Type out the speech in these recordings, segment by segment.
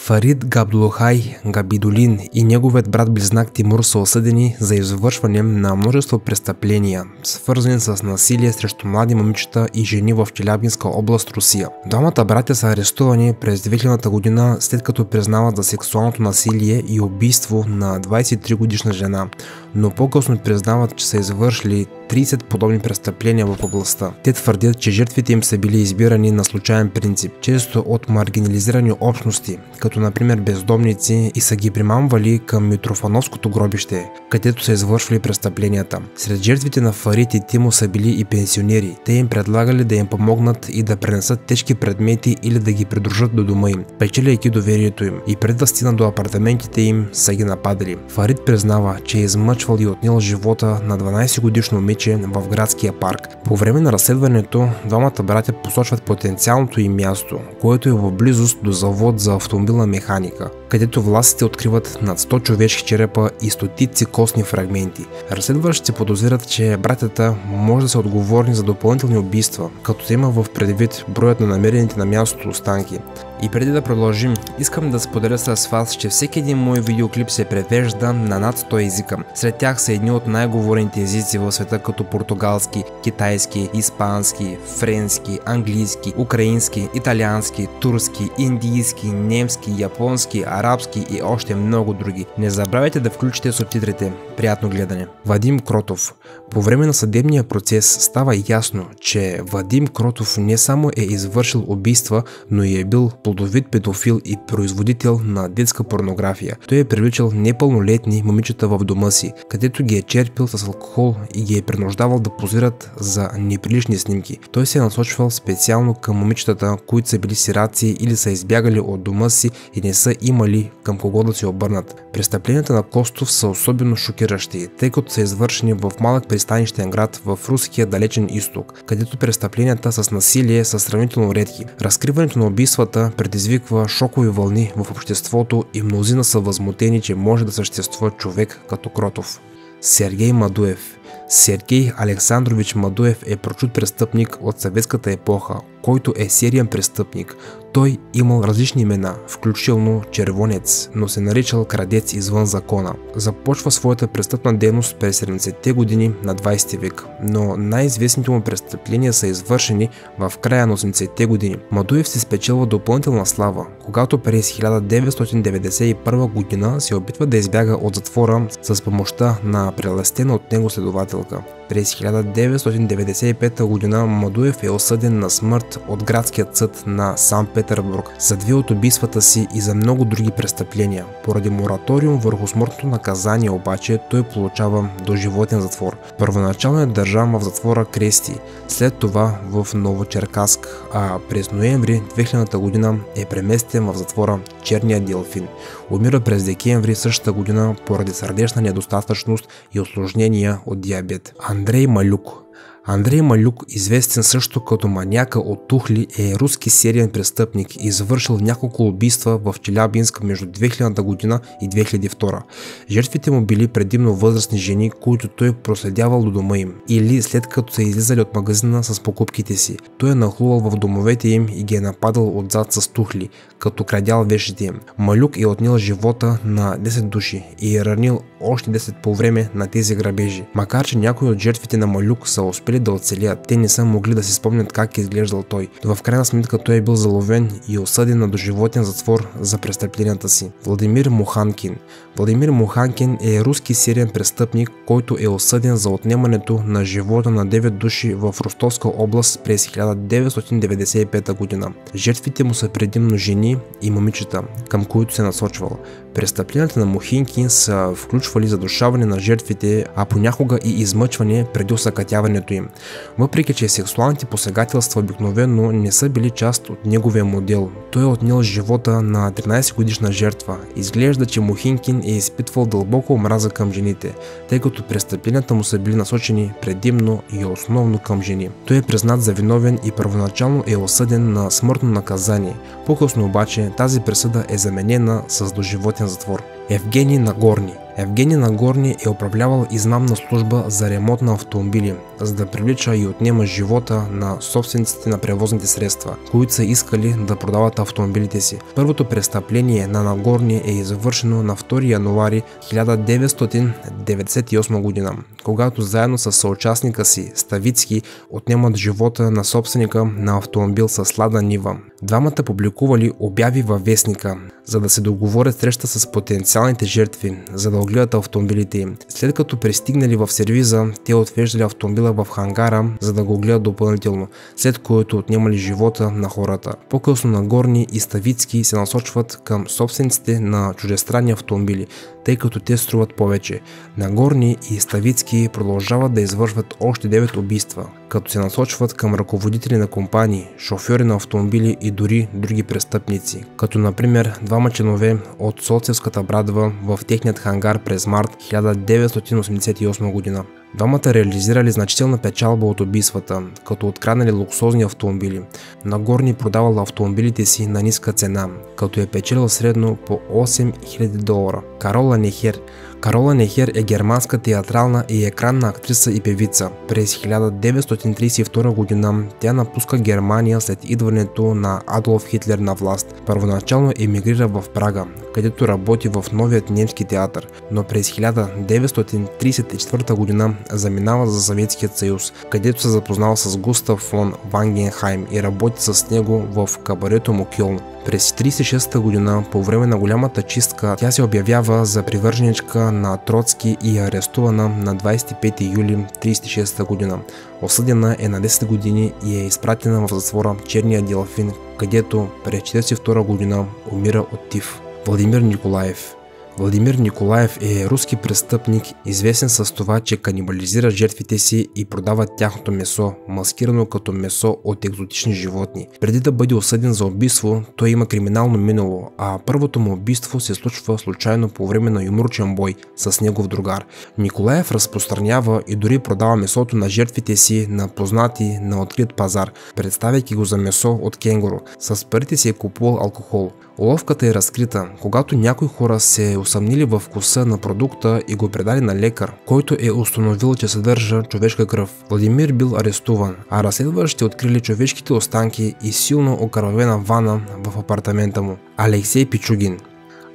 Фарид Габдулхай Габидулин и неговият брат-близнак Тимур са осъдени за извършване на множество престъпления, свързани с насилие срещу млади момичета и жени в Челябинска област, Русия. Двамата братя са арестувани през 2000 година, след като признават за сексуалното насилие и убийство на 23-годишна жена, но по-късно признават, че са извършили 30 подобни престъпления в областта. Те твърдят, че жертвите им са били избирани на случайен принцип, често от маргинализирани общности, като например бездомници, и са ги примамвали към Митрофановското гробище, където са извършвали престъпленията. Сред жертвите на Фарид и Тимо са били и пенсионери. Те им предлагали да им помогнат и да пренесат тежки предмети или да ги придружат до дома им, печеляйки доверието им, и преди да стигнат до апартаментите им са ги нападали. Фарид признава, че е измъчвал и отнел живота на 12-годишно момиче в градския парк. По време на разследването двамата братя посочват потенциалното им място, което е в близост до завод за автомобилна механика, където властите откриват над 100 човешки черепа и стотици костни фрагменти. Разследващите подозират, че братята може да са отговорни за допълнителни убийства, като се има в предвид броят на намерените на мястото останки. И преди да продължим, искам да споделя с вас, че всеки един мой видеоклип се превежда на над 100 езика. Сред тях са едни от най-говорените езици в света, като португалски, китайски, испански, френски, английски, украински, италиански, турски, индийски, немски, японски, арабски и още много други. Не забравяйте да включите субтитрите. Приятно гледане. Вадим Кротов. По време на съдебния процес става ясно, че Вадим Кротов не само е извършил убийства, но и е бил плодовит педофил и производител на детска порнография. Той е привличал непълнолетни момичета в дома си, където ги е черпил с алкохол и ги е принуждавал да позират за неприлични снимки. Той се е насочвал специално към момичетата, които са били сираци или са избягали от дома си и не са имали към кого да се обърнат. Престъпленията на Костов са особено шокиращи, тъй като са извършени в малък пристанищен град в руския далечен изток, където престъпленията с насилие са сравнително редки. Разкриването на убийствата предизвиква шокови вълни в обществото и мнозина са възмутени, че може да съществува човек като Кротов. Сергей Мадуев. Сергей Александрович Мадуев е прочут престъпник от съветската епоха, който е сериен престъпник. Той имал различни имена, включително Червонец, но се наричал Крадец извън закона. Започва своята престъпна дейност през 70-те години на 20 век, но най-известните му престъпления са извършени в края на 80-те години. Мадуев се спечелва допълнителна слава, когато през 1991 година се опитва да избяга от затвора с помощта на прелестена от него следователка. През 1995 година Мадуев е осъден на смърт от градският съд на Санкт-Петербург за 2 от убийствата си и за много други престъпления. Поради мораториум върху смъртното наказание обаче той получава доживотен затвор. Първоначално е държан в затвора Крести, след това в Новочеркаск, а през ноември 2000 година е преместен в затвора Черния делфин. Умира през декември същата година поради сърдечна недостатъчност и усложнения от диабет. Андрей Малюк. Андрей Малюк, известен също като маняка от Тухли, е руски сериен престъпник, извършил няколко убийства в Челябинск между 2000 година и 2002. Жертвите му били предимно възрастни жени, които той проследявал до дома им, или след като са излизали от магазина с покупките си. Той е нахлувал в домовете им и ги е нападал отзад с тухли, като крадял вещите им. Малюк е отнел живота на 10 души и е ранил още 10 по време на тези грабежи. Макар че някои от жертвите на Малюк са успели да оцелят, те не са могли да си спомнят как е изглеждал той. В крайна сметка той е бил заловен и осъден на доживотен затвор за престъпленията си. Владимир Муханкин. Владимир Муханкин е руски сериен престъпник, който е осъден за отнемането на живота на 9 души в Ростовска област през 1995 година. Жертвите му са предимно жени и момичета, към които се насочвал. Престъпленията на Муханкин са включвали задушаване на жертвите, а понякога и измъчване преди осакатяването им. Въпреки че сексуалните посегателства обикновено не са били част от неговия модел, той е отнел живота на 13-годишна жертва. Изглежда, че Муханкин е изпитвал дълбока омраза към жените, тъй като престъпленията му са били насочени предимно и основно към жени. Той е признат за виновен и първоначално е осъден на смъртно наказание. По-късно обаче тази присъда е заменена с доживотен затвор. Евгений Нагорни. Евгений Нагорни е управлявал измамна служба за ремонт на автомобили, за да привлича и отнема живота на собствениците на превозните средства, които са искали да продават автомобилите си. Първото престъпление на Нагорни е извършено на 2 януари 1998 година, когато заедно с съучастника си Ставицки отнемат живота на собственика на автомобил с Лада Нива. Двамата публикували обяви във вестника, за да се договорят среща с потенциалните жертви, за да огледат автомобилите им. След като пристигнали в сервиза, те отвеждали автомобила в хангара, за да го гледат допълнително, след което отнемали живота на хората. По-късно Нагорни и Ставицки се насочват към собствениците на чуждестранни автомобили, тъй като те струват повече. Нагорни и Ставицки продължават да извършват още 9 убийства, като се насочват към ръководители на компании, шофьори на автомобили и дори други престъпници, като например двама членове от Соцевската брадва в техният хангар през март 1988 година. Двамата реализирали значителна печалба от убийствата, като откраднали луксозни автомобили. Нагорни продавал автомобилите си на ниска цена, като е печелил средно по $8000. Карола Нехер. Карола Нехер е германска театрална и екранна актриса и певица. През 1932 година тя напуска Германия след идването на Адолф Хитлер на власт. Първоначално емигрира в Прага, където работи в новият немски театър, но през 1934 година заминава за Съветският съюз, където се запознава с Густав фон Вангенхайм и работи с него в кабарето му Кьолн. През 1936 година, по време на голямата чистка, тя се обявява за привърженичка на Троцки и е арестувана на 25 юли 1936 година. Осъдена е на 10 години и е изпратена в затвора Черния делфин, където през 1942 година умира от тиф. Владимир Николаев. Владимир Николаев е руски престъпник, известен с това, че канибализира жертвите си и продава тяхното месо, маскирано като месо от екзотични животни. Преди да бъде осъден за убийство, той има криминално минало, а първото му убийство се случва случайно по време на юмручен бой с негов другар. Николаев разпространява и дори продава месото на жертвите си на познати на открит пазар, представяйки го за месо от кенгуру. С парите си е купувал алкохол. Уловката е разкрита, когато някои хора се усъмнили в вкуса на продукта и го предали на лекар, който е установил, че съдържа човешка кръв. Владимир бил арестуван, а разследващите открили човешките останки и силно окървавена вана в апартамента му. Алексей Пичугин.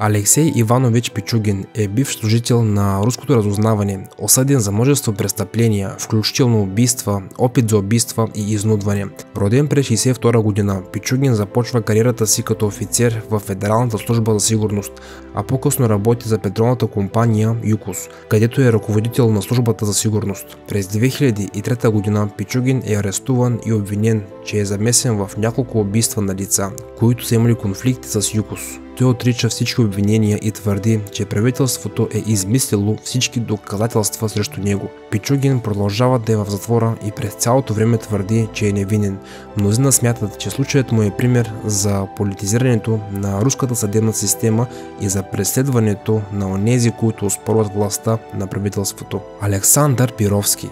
Алексей Иванович Пичугин е бивш служител на руското разузнаване, осъден за множество престъпления, включително убийства, опит за убийства и изнудване. Роден през 1962 година, Пичугин започва кариерата си като офицер в Федералната служба за сигурност, а по-късно работи за петролната компания ЮКОС, където е ръководител на службата за сигурност. През 2003 година Пичугин е арестуван и обвинен, че е замесен в няколко убийства на лица, които са имали конфликти с ЮКОС. Той отрича всички обвинения и твърди, че правителството е измислило всички доказателства срещу него. Пичугин продължава да е в затвора и през цялото време твърди, че е невинен. Мнозина смятат, че случаят му е пример за политизирането на руската съдебна система и за преследването на онези, които оспорват властта на правителството. Александър Пировски.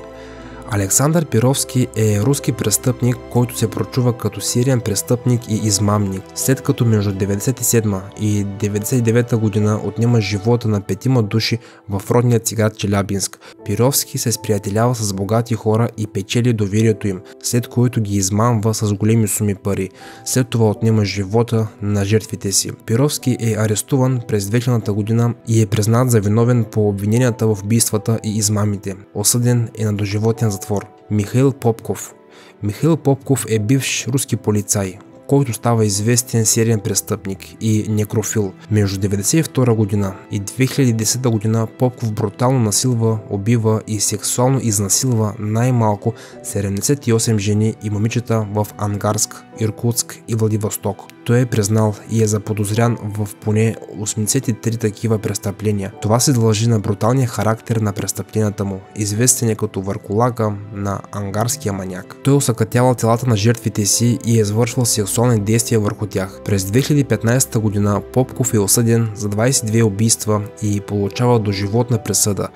Александър Пировски е руски престъпник, който се прочува като сериен престъпник и измамник, след като между 1997 и 1999 година отнема живота на 5 души в родния си град Челябинск. Пировски се сприятелява с богати хора и печели доверието им, след което ги измамва с големи суми пари. След това отнема живота на жертвите си. Пировски е арестуван през 2000 година и е признат за виновен по обвиненията в убийствата и измамите. Осъден е на доживотен затвор. Михаил Попков. Михаил Попков е бивш руски полицай, който става известен сериен престъпник и некрофил. Между 1992 година и 2010 година Попков брутално насилва, убива и сексуално изнасилва най-малко 78 жени и момичета в Ангарск, Иркутск и Владивосток. Той е признал и е заподозрян в поне 83 такива престъпления. Това се дължи на бруталния характер на престъпленията му, известен е като върколака на ангарския маняк. Той осакатявал телата на жертвите си и е извършвал сексуални действия върху тях. През 2015 година Попков е осъден за 22 убийства и получава доживотна присъда.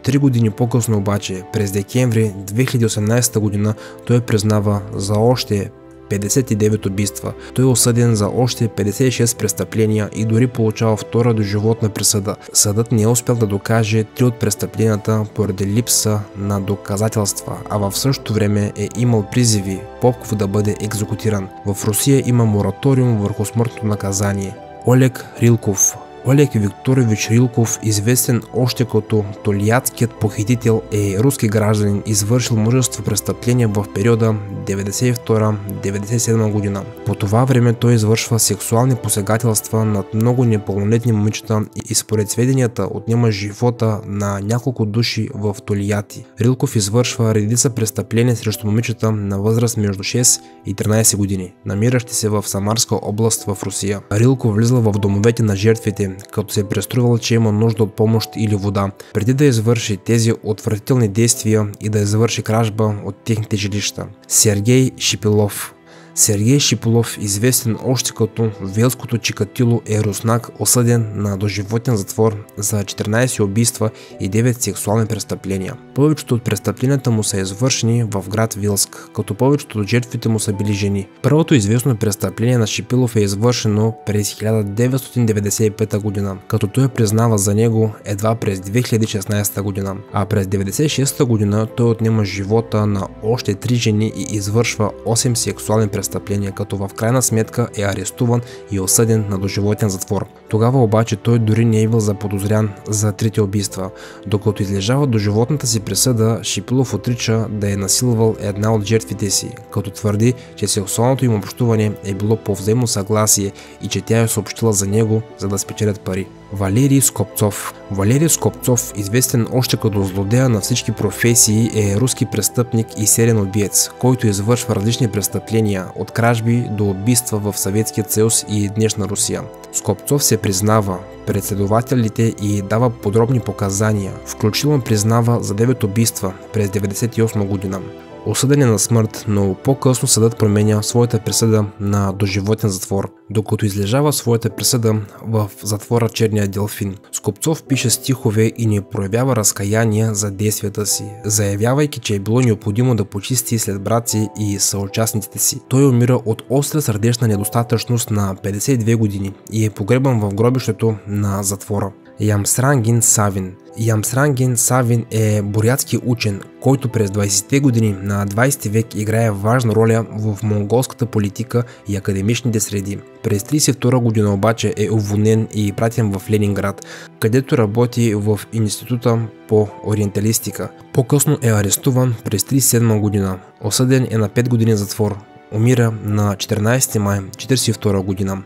3 години по-късно обаче, през декември 2018 година, той признава за още 59 убийства. Той е осъден за още 56 престъпления и дори получава втора доживотна присъда. Съдът не е успял да докаже 3 от престъпленията поради липса на доказателства, а в същото време е имал призиви Попов да бъде екзекутиран. В Русия има мораториум върху смъртното наказание. Олег Рилков. Олег Викторович Рилков, известен още като Тольяттският похитител, е руски гражданин, извършил множество престъпления в периода 92-97 година. По това време той извършва сексуални посегателства над много непълнолетни момичета и според сведенията отнема живота на няколко души в Тольятти. Рилков извършва редица престъпления срещу момичета на възраст между 6 и 13 години, намиращи се в Самарска област в Русия. Рилков влизал в домовете на жертвите, като се е преструвал, че има нужда от помощ или вода, преди да извърши тези отвратителни действия и да извърши кражба от техните жилища. Сергей Шипилов. Сергей Шипилов, известен още като Велското Чикатило, е руснак, осъден на доживотен затвор за 14 убийства и 9 сексуални престъпления. Повечето от престъпленията му са извършени в град Вилск, като повечето от жертвите му са били жени. Първото известно престъпление на Шипилов е извършено през 1995 година, като той признава за него едва през 2016 година, а през 1996 година той отнема живота на още 3 жени и извършва 8 сексуални престъпления, като в крайна сметка е арестуван и осъден на доживотен затвор. Тогава обаче той дори не е бил заподозрян за трите убийства. Докато излежава доживотната си присъда, Шипилов отрича да е насилвал една от жертвите си, като твърди, че сексуалното им общуване е било по взаимно съгласие и че тя е съобщила за него, за да спечелят пари. Валерий Скопцов. Валерий Скопцов, известен още като злодея на всички професии, е руски престъпник и сериен убиец, който извършва различни престъпления, от кражби до убийства в Съветския съюз и днешна Русия. Скопцов се признава пред следователите и дава подробни показания, включително признава за 9 убийства през 1998 година. Осъден е на смърт, но по-късно съдът променя своята присъда на доживотен затвор. Докато излежава своята присъда в затвора Черния делфин, Скопцов пише стихове и не проявява разкаяние за действията си, заявявайки, че е било необходимо да почисти след брат си и съучастниците си. Той умира от остра сърдечна недостатъчност на 52 години и е погребан в гробището на затвора. Ямсрангин Савин. Ямсрангин Савин е бурятски учен, който през 20-те години на 20 век играе важна роля в монголската политика и академичните среди. През 1932 година обаче е уволнен и пратен в Ленинград, където работи в Института по ориенталистика. По-късно е арестуван през 1937 година. Осъден е на 5 години затвор. Умира на 14 май 1942 година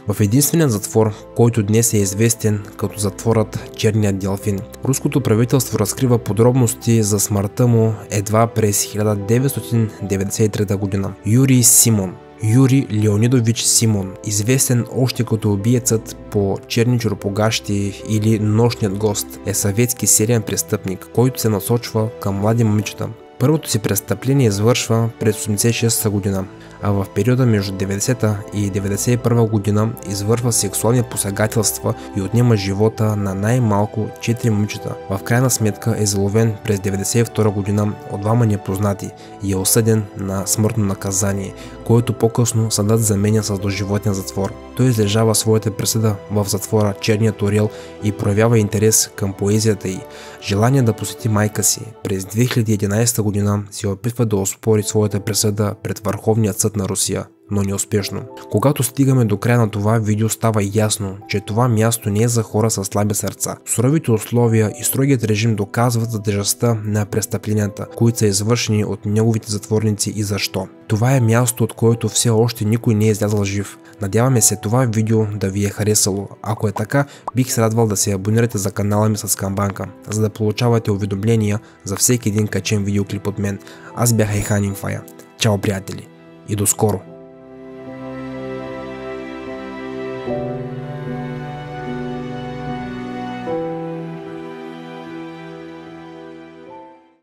в единствения затвор, който днес е известен като затворът Черния делфин. Руското правителство разкрива подробности за смъртта му едва през 1993 година. Юрий Симон. Юрий Леонидович Симон, известен още като убиецът по черни чорапогащи или нощният гост, е съветски сериен престъпник, който се насочва към млади момичета. Първото си престъпление извършва през 1986 година, а в периода между 90-та и 1991 година извършва сексуални посегателства и отнема живота на най-малко 4 момичета. В крайна сметка е заловен през 1992 година от двама непознати и е осъден на смъртно наказание, което по-късно съдът заменя с доживотен затвор. Той излежава своята присъда в затвора Черният орел и проявява интерес към поезията й. Желание да посети майка си. През 2011 година се опитва да оспори своята присъда пред Върховният съд на Русия, но неуспешно. Когато стигаме до края на това видео, става ясно, че това място не е за хора с слаби сърца. Суровите условия и строгият режим доказват за тежестта на престъпленията, които са извършени от неговите затворници и защо. Това е място, от което все още никой не е излязъл жив. Надяваме се това видео да ви е харесало. Ако е така, бих се радвал да се абонирате за канала ми с камбанка, за да получавате уведомления за всеки един качен видеоклип от мен. Аз бях Айхан Инфая. Чао, приятели, и до скоро!